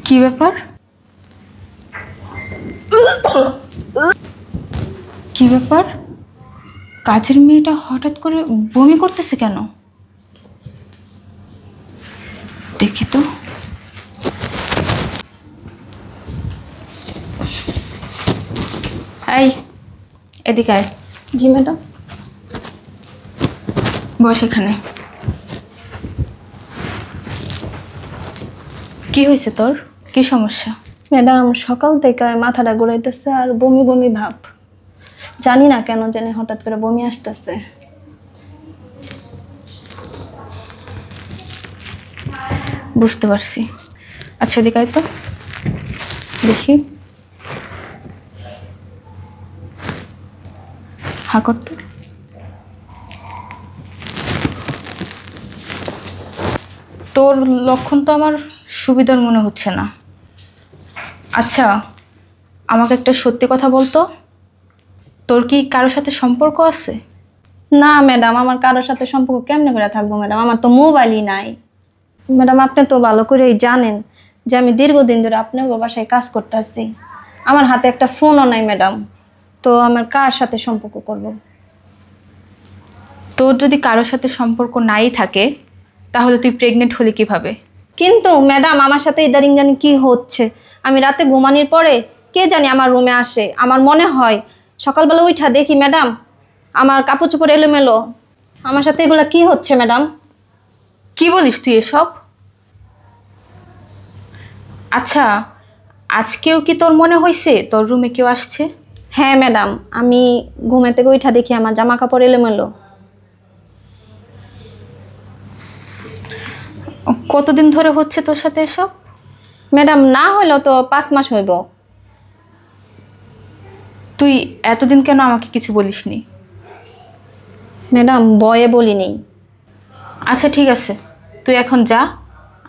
কি ব্যাপার? কি ব্যাপার? কাজের মেয়েটা হঠাৎ করে বমি করতেছে কেন? দেখি তো। এই, এদিকে আয়। জি ম্যাডাম। বস এখানে। কি হয়েছে তোর? কি সমস্যা? ম্যাডাম সকাল থেকে মাথাটা ঘুরাইতেছে আর বমি বমি ভাব। জানি না কেন জানি হঠাৎ করে বমি আসতেছে। বুঝতে পারছি। আচ্ছা এদিকে আয় তো, দেখি। হা করতে। তোর লক্ষণ তো আমার সুবিধার মনে হচ্ছে না। আচ্ছা আমাকে একটা সত্যি কথা বলতো, তোর কি কারোর সাথে সম্পর্ক আছে? না ম্যাডাম, আমার কারোর সাথে সম্পর্ক কেমনে করে থাকবো ম্যাডাম? আমার তো মোবাইলই নাই। ম্যাডাম আপনি তো ভালো করেই জানেন যে আমি দীর্ঘদিন ধরে আপনার বাসায় কাজ করতেছি। আমার হাতে একটা ফোনও নাই ম্যাডাম, তো আমার কার সাথে সম্পর্ক করব? তোর যদি কারোর সাথে সম্পর্ক নাই থাকে তাহলে তুই প্রেগনেন্ট হলি কিভাবে? কিন্তু ম্যাডাম আমার সাথে ইদারিং জানি কি হচ্ছে। আমি রাতে ঘুমানোর পরে কে জানি আমার রুমে আসে। আমার মনে হয় সকালবেলা উঠা দেখি ম্যাডাম আমার কাপড় চোপড় এলোমেলো। আমার সাথে এগুলা কি হচ্ছে ম্যাডাম? কি বলিস তুই এসব? আচ্ছা আজকেও কি তোর মনে হয়েছে তোর রুমে কেউ আসছে? হ্যাঁ ম্যাডাম, আমি ঘুমে থেকে উঠা দেখি আমার জামা কাপড় এলোমেলো। কতদিন ধরে হচ্ছে তোর সাথে এসব? ম্যাডাম না হইলেও তো 5 মাস হইব। তুই এতদিন কেন আমাকে কিছু বলিসনি? ম্যাডাম বয়ে বলি নেই। আচ্ছা ঠিক আছে, তুই এখন যা,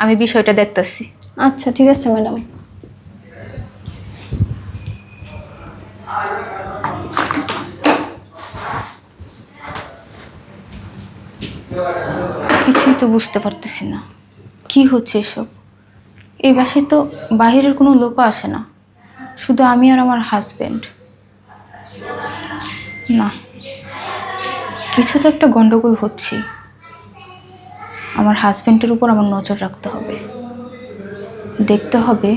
আমি বিষয়টা দেখতেছি। আচ্ছা ঠিক আছে ম্যাডাম। কিছুই তো বুঝতে পারতেছি না কি হচ্ছে এসব। এই বাসায় তো বাইরের কোনো লোকও আসে না, শুধু আমি আর আমার হাজবেন্ড। না, কিছু তো একটা গন্ডগোল হচ্ছে। আমার হাজবেন্ডের উপর আমার নজর রাখতে হবে, দেখতে হবে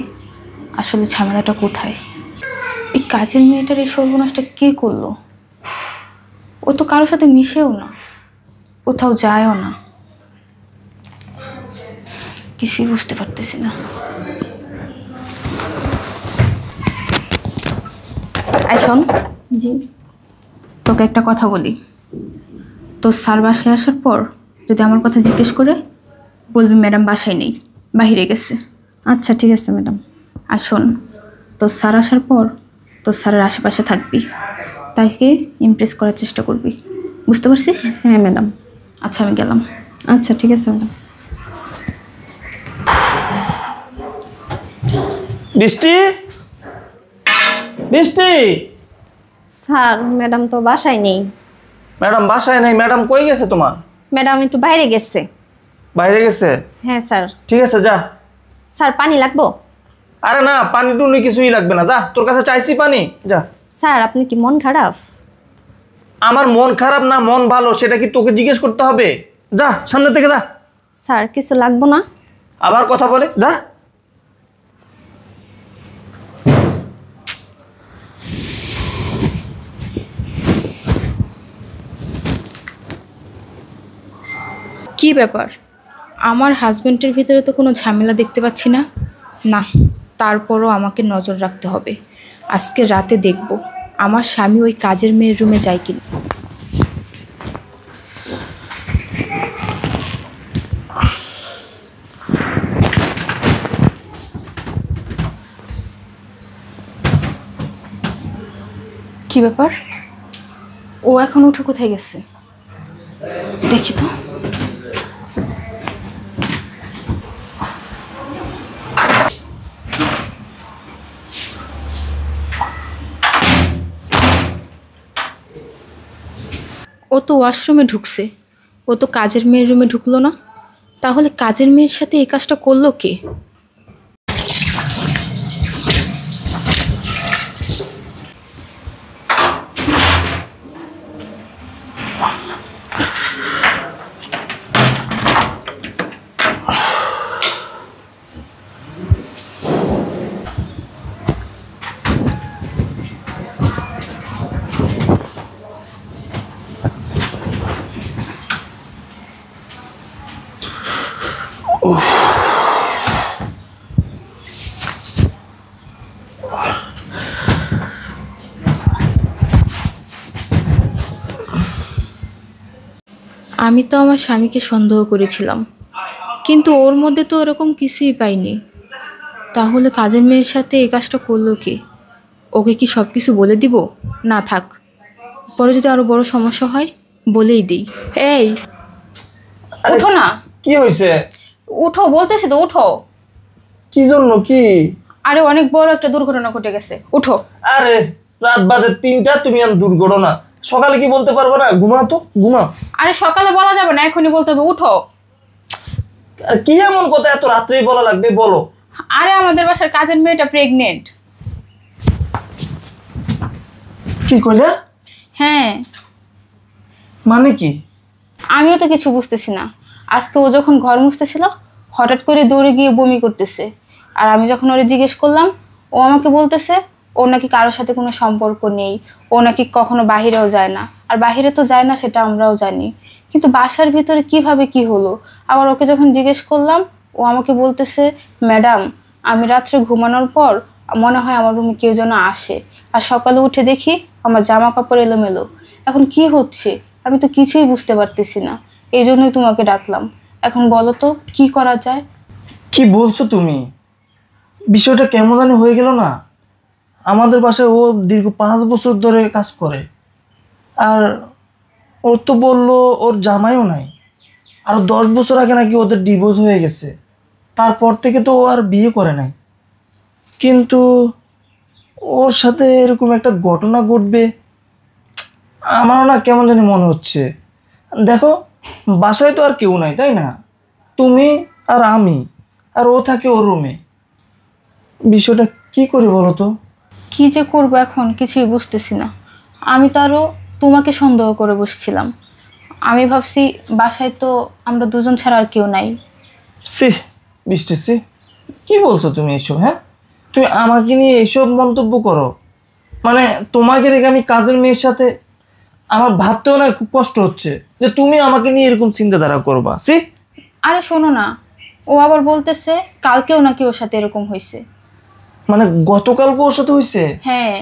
আসলে ঝামেলাটা কোথায়। এই কাজের মেয়েটার এই সর্বনাশটা কে করলো? ও তো কারোর সাথে মিশেও না, কোথাও যায়ও না। কিছুই বুঝতে পারতেছি না। শোন, জি। তোকে একটা কথা বলি। তোর স্যার বাসায় আসার পর যদি আমার কথা জিজ্ঞেস করে বলবি ম্যাডাম বাসায় নেই, বাহিরে গেছে। আচ্ছা ঠিক আছে ম্যাডাম। আর শোন, তোর স্যার আসার পর তোর স্যারের আশেপাশে থাকবি, তাকে ইমপ্রেস করার চেষ্টা করবি, বুঝতে পারছিস? হ্যাঁ ম্যাডাম। আচ্ছা আমি গেলাম। আচ্ছা ঠিক আছে ম্যাডাম। বৃষ্টি, বৃষ্টি। স্যার ম্যাডাম তো বাসায় নেই। ম্যাডাম বাসায় নেই? ম্যাডাম কই গেছে তোমার? ম্যাডাম একটু বাইরে গেছে। বাইরে গেছে? হ্যাঁ স্যার। ঠিক আছে যা। স্যার পানি লাগবো? আরে না, পানি টুনি কিছুই লাগবে না, যা। তোর কাছে চাইছি পানি, যা। স্যার আপনি কি মন খারাপ? আমার মন খারাপ না মন ভালো সেটা কি তোকে জিজ্ঞেস করতে হবে? যা সামনে থেকে যা। স্যার কিছু লাগবো না? আবার কথা বলে, যা। কি ব্যাপার? আমার হাজবেন্ডের ভিতরে তো কোনো ঝামেলা দেখতে পাচ্ছি না। না, তারপরও আমাকে নজর রাখতে হবে। আজকে রাতে দেখব আমার স্বামী ওই কাজের মেয়ের রুমে যায় কিনা। কি ব্যাপার? ও এখন উঠে কোথায় গেছে দেখি তো। ও তো ওয়াশরুমে ঢুকছে, ও তো কাজের মেয়ের রুমে ঢুকলো না। তাহলে কাজের মেয়ের সাথে এই কাজটা করলো কে? আমি তো আমার স্বামীকে সন্দেহ করেছিলাম, কিন্তু ওর মধ্যে তো এরকম কিছুই পাইনি। তাহলে কাজের মেয়ের সাথে এই কাজটা করলো কে? ওকে কি সব কিছু বলে দিব? না থাক, পরে যদি আরো বড় সমস্যা হয় বলেই দিই। এই উঠো না। কি হয়েছে? উঠো বলতেছি তো, উঠো। কি জন্য কি? আরে অনেক বড় একটা দুর্ঘটনা ঘটে গেছে, উঠো। আরে রাত বাজে 3টা, তুমি আর দুর্ঘটনা? সকালে কি বলতে পারবো না? ঘুমাও তো, ঘুমাও। আরে সকালে বলা যাবে না, এখনই বলতে হবে, উঠো। আর কি এমন কথা এত রাত্রেই বলা লাগবে, বলো। আরে আমাদের বাসার কাজের মেয়েটা প্রেগনেন্ট। কি কইলা? হ্যাঁ। মানে কি? আমিও তো কিছু বুঝতেছি না। আজকে ও যখন ঘর মুছতেছিল হঠাৎ করে দৌড়ে গিয়ে বমি করতেছে। আর আমি যখন ওরে জিজ্ঞেস করলাম, ও আমাকে বলতেছে ওর নাকি কারোর সাথে কোনো সম্পর্ক নেই, ও নাকি কখনো বাহিরেও যায় না। আর বাহিরে তো যায় না সেটা আমরাও জানি, কিন্তু বাসার ভিতরে কিভাবে কি হলো? আবার ওকে যখন জিজ্ঞেস করলাম, ও আমাকে বলতেছে, ম্যাডাম আমি রাত্রে ঘুমানোর পর মনে হয় আমার রুমে কেউ যেন আসে, আর সকালে উঠে দেখি আমার জামা কাপড় এলোমেলো। এখন কি হচ্ছে আমি তো কিছুই বুঝতে পারতেছি না, এই জন্যই তোমাকে ডাকলাম। এখন বলো তো কি করা যায়? কি বলছো তুমি? বিষয়টা কেমন জানি হয়ে গেল না? আমাদের বাসায় ও দীর্ঘ 5 বছর ধরে কাজ করে, আর ওর তো বললো ওর জামাইও নাই। আর 10 বছর আগে নাকি ওদের ডিভোর্স হয়ে গেছে, তারপর থেকে তো ও আর বিয়ে করে নাই। কিন্তু ওর সাথে এরকম একটা ঘটনা ঘটবে আমারও না কেমন জানি মনে হচ্ছে। দেখো, বাসায় তো আর কেউ নাই, তাই না? তুমি আর আমি, আর ও থাকে ওর রুমে। বিষয়টা কি করে বলো তো? কি যে করবো এখন কিছুই বুঝতেছি না। আমি তো আরও তোমাকে সন্দেহ করে বসছিলাম। আমি ভাবছি বাসায় তো আমরা দুজন ছাড়া আর কেউ নাই। সি বৃষ্টি, সি কি বলছো তুমি এসব? হ্যাঁ, তুমি আমাকে নিয়ে এসব মন্তব্য করো? মানে তোমাকে রেখে আমি কাজের মেয়ের সাথে, আমার ভাবতেও না খুব কষ্ট হচ্ছে যে তুমি আমাকে নিয়ে এরকম চিন্তাধারা করবা। সি আরে শোনো না, ও আবার বলতেছে কালকেও নাকি ওর সাথে এরকম হয়েছে। মানে গতকালকে ওর সাথে হয়েছে? হ্যাঁ।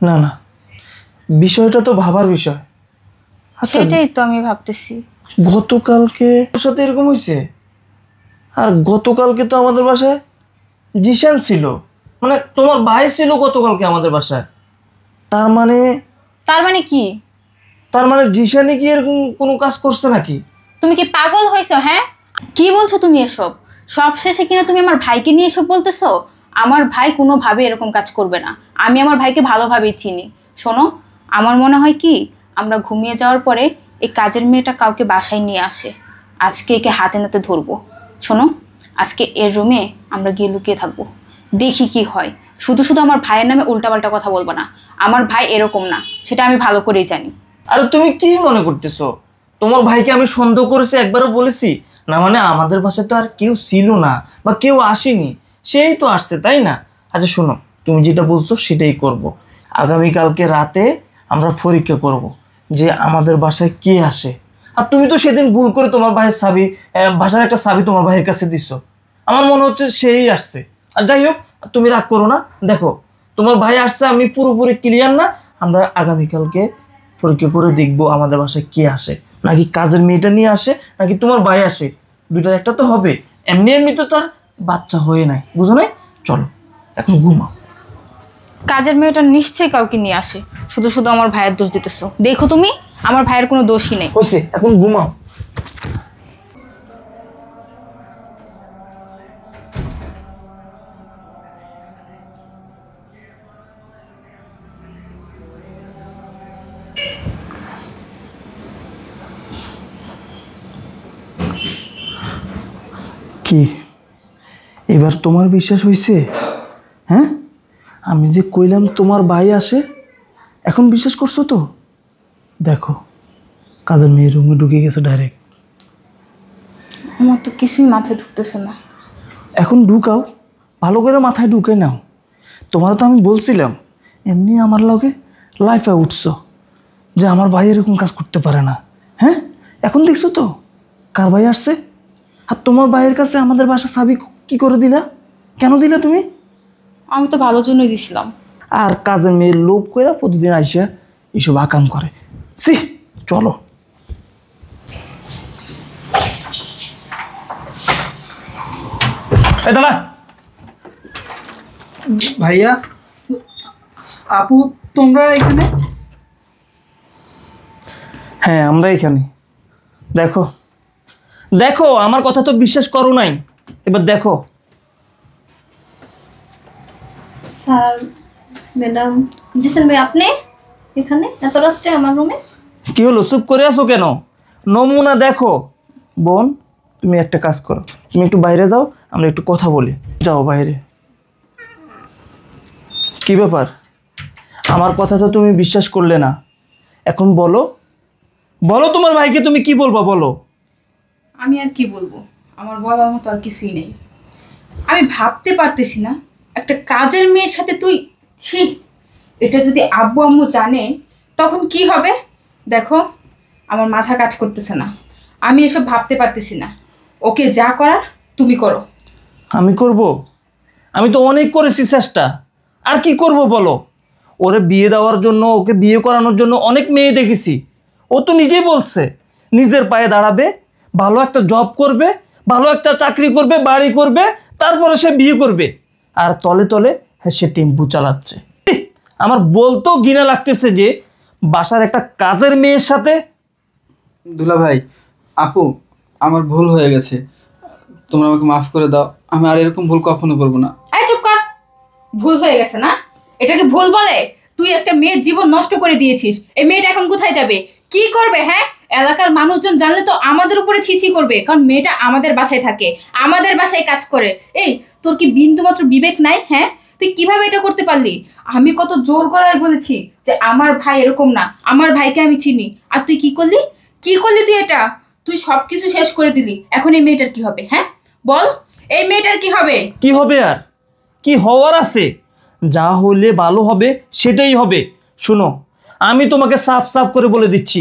না না, বিষয়টা তো ভাবার বিষয়। আচ্ছা, সেটাই তো আমি ভাবতেছি। গতকালকে ওর সাথে এরকম হয়েছে? আর গতকালকে তো আমাদের বাসায় জিশান ছিল, মানে তোমার ভাই ছিল গতকালকে আমাদের বাসায়। তার মানে তার মানে কি? তার মানে জিশানে কি এরকম কোনো কাজ করছে নাকি? তুমি কি পাগল হয়েছো? হ্যাঁ, কি বলছো তুমি এসব? সব শেষে কিনা তুমি আমার ভাইকে নিয়ে এসব বলতেছো? আমার ভাই কোনোভাবে এরকম কাজ করবে না। আমি আমার ভাইকে ভালোভাবেই চিনি। শোনো, আমার মনে হয় কি আমরা ঘুমিয়ে যাওয়ার পরে এই কাজের মেয়েটা কাউকে বাসায় নিয়ে আসে। আজকে একে হাতে নাতে ধরবো। শোনো, আজকে এর রুমে আমরা গিয়ে লুকিয়ে থাকবো, দেখি কি হয়। শুধু শুধু আমার ভাইয়ের নামে উল্টাপাল্টা কথা বলবো না। আমার ভাই এরকম না, সেটা আমি ভালো করেই জানি। আর তুমি কি মনে করতেছো তোমার ভাইকে আমি সন্দেহ করেছি? একবারও বলেছি না? মানে আমাদের বাসায় তো আর কেউ ছিল না বা কেউ আসেনি, সেই তো আসছে, তাই না? আচ্ছা শোনো, তুমি যেটা বলছো সেটাই করব। আগামীকালকে রাতে আমরা পরীক্ষা করব যে আমাদের বাসায় কে আসে। আর তুমি তো সেদিন ভুল করে তোমার ভাইয়ের চাবি, বাসার একটা চাবি তোমার ভাইয়ের কাছে দিছো। আমার মনে হচ্ছে সেই আসছে। আর যাই হোক, তুমি রাগ করো না। দেখো, তোমার ভাই আসছে, আমি পুরোপুরি ক্লিয়ার না। আমরা আগামীকালকে পরীক্ষা করে দেখবো আমাদের বাসায় কে আসে, নাকি কাজের মেয়েটা নিয়ে আসে, নাকি তোমার ভাই আসে। দুইটার একটা তো হবে। এমনি এমনি তো তার বাচ্চা হয়ে নাই, বুঝো নাই? চলো এখন ঘুমাও। কাজের মেয়েটা নিশ্চয়ই কাউকে নিয়ে আসে, শুধু শুধু আমার ভাইয়ের দোষ দিতেছো। দেখো তুমি, আমার ভাইয়ের কোনো দোষই নেই। হয়েছে, এখন ঘুমাও। কি এবার তোমার বিশ্বাস হয়েছে? হ্যাঁ, আমি যে কইলাম তোমার ভাই আসে, এখন বিশ্বাস করছো তো? দেখো, কাজের মেয়ে রুমে ঢুকে গেছে ডাইরেক্ট। আমার তো কিছুই মাথায় ঢুকতেছে না। এখন ঢুকাও, ভালো করে মাথায় ঢুকে নাও। তোমার তো আমি বলছিলাম এমনি আমার লগে লাইফে উঠছো যে আমার ভাই এরকম কাজ করতে পারে না। হ্যাঁ, এখন দেখছো তো কার ভাই আসছে। আর তোমার ভাইয়ের কাছে আমাদের বাসা চাবি কি করে দিলা? কেন দিলা তুমি? আমি তো ভালোর জন্যই দিছিলাম। আর কাজের মেয়ের লোভ করে প্রতিদিন আইসা এইসব আকাম করে। সি, চলো। এই দাঁড়া। ভাইয়া, আপু, তোমরা এখানে? হ্যাঁ, আমরা এখানে। দেখো দেখো, আমার কথা তো বিশ্বাস করো নাই, এবার দেখো। স্যার, ম্যাডাম, জিসেন ভাই আপনি এখানে এত রাত্রে আমার রুমে? কি হলো, চুপ করে আছো কেন? নমুনা দেখো। বোন, তুমি একটা কাজ করো, তুমি একটু বাইরে যাও, আমরা একটু কথা বলি। যাও বাইরে। কি ব্যাপার? আমার কথা তো তুমি বিশ্বাস করলে না, এখন বলো বলো তোমার ভাইকে তুমি কি বলবা, বলো। আমি আর কি বলবো, আমার বলার মতো আর কিছুই নেই। আমি ভাবতে পারতেছি না, একটা কাজের মেয়ের সাথে তুই, ছি, এটা যদি আব্বু আম্মু জানে তখন কি হবে। দেখো, আমার মাথা কাজ করতেছে না, আমি এসব ভাবতে পারতেছি না। ওকে যা করার তুমি করো। আমি করব? আমি তো অনেক করেছি চেষ্টা, আর কি করব বলো। ওরে বিয়ে দেওয়ার জন্য, ওকে বিয়ে করানোর জন্য অনেক মেয়ে দেখেছি। ও তো নিজেই বলছে নিজের পায়ে দাঁড়াবে, ভালো একটা জব করবে, ভালো একটা চাকরি করবে, বাড়ি করবে, তারপরে সে বিয়ে করবে। আর তলে তলে হ্যাঁ সে টেম্পু চালাচ্ছে। আমার বলতেও ঘৃণা লাগতেছে যে বাসার একটা কাজের মেয়ের সাথে। দুলা ভাই, আপু, আমার ভুল হয়ে গেছে, তোমরা আমাকে মাফ করে দাও। আমি আর এরকম ভুল কখনো করবো না। এই চুপ কর। ভুল হয়ে গেছে না, এটাকে ভুল বলে? তুই একটা মেয়ের জীবন নষ্ট করে দিয়েছিস। এই মেয়েটা এখন কোথায় যাবে, কি করবে? হ্যাঁ, এলাকার মানুষজন জানলে তো আমাদের উপরে ছিছি করবে, কারণ মেয়েটা আমাদের বাসায় থাকে, আমাদের বাসায় কাজ করে। এই, তোর কি বিন্দুমাত্র বিবেক নাই? হ্যাঁ, তুই কিভাবে এটা করতে পারলি? আমি কত জোর গলায় বলেছি যে আমার ভাই এরকম না, আমার ভাইকে আমি চিনি, আর তুই কি করলি? কি করলি তুই এটা? তুই সব কিছু শেষ করে দিলি। এখন এই মেয়েটার কি হবে? হ্যাঁ বল, এই মেয়েটার কি হবে? কি হবে আর কি হওয়ার আছে? যা হলে ভালো হবে সেটাই হবে। শোনো, আমি তোমাকে সাফ সাফ করে বলে দিচ্ছি,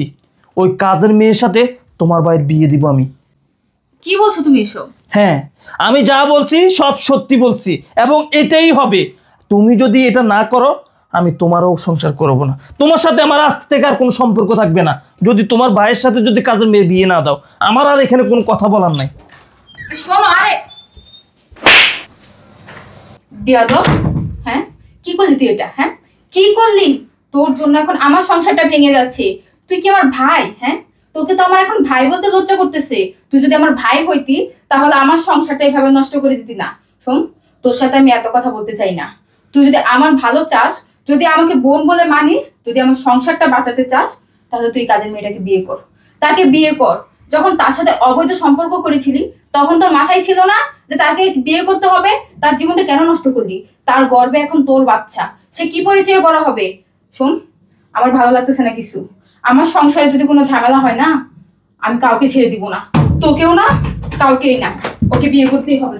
ওই কাজের মেয়ের সাথে তোমার ভাইয়ের বিয়ে দিব আমি। কি বলছো তুমি এসব? হ্যাঁ, আমি যা বলছি সব সত্যি বলছি, এবং এটাই হবে। তুমি যদি এটা না করো, আমি তোমারও সংসার করব না, তোমার সাথে আমার আজ থেকে আর কোনো সম্পর্ক থাকবে না। যদি তোমার ভাইয়ের সাথে যদি কাজের মেয়ে বিয়ে না দাও, আমার আর এখানে কোনো কথা বলার নাই। শোনো, আরে বিয়াদব, হ্যাঁ কি করলি তুই এটা? হ্যাঁ কি করলি? তোর জন্য এখন আমার সংসারটা ভেঙে যাচ্ছে। তুই কি আমার ভাই? হ্যাঁ, তোকে তো আমার এখন ভাই বলতে লজ্জা করতেছে। তুই যদি আমার ভাই হইতি তাহলে আমার সংসারটা এভাবে নষ্ট করে দিতি না। শোন, তোর সাথে আমি এত কথা বলতে চাই না। তুই যদি আমার ভালো চাস, যদি আমাকে বোন বলে মানিস, যদি আমার সংসারটা বাঁচাতে চাস, তাহলে তুই কাজের মেয়েটাকে বিয়ে কর, তাকে বিয়ে কর। যখন তার সাথে অবৈধ সম্পর্ক করেছিলি তখন তোর মাথায় ছিল না যে তাকে বিয়ে করতে হবে? তার জীবনটা কেন নষ্ট করলি? তার গর্বে এখন তোর বাচ্চা, সে কি পরিচয়ে বড় হবে? শোন, আমার ভালো লাগতেছে না কিছু। আমার সংসারে যদি কোনো ঝামেলা হয় না, আমি কাউকে ছেড়ে দিব না, তোকেও না, কাউকেই না। ওকে বিয়ে করতেই হবে।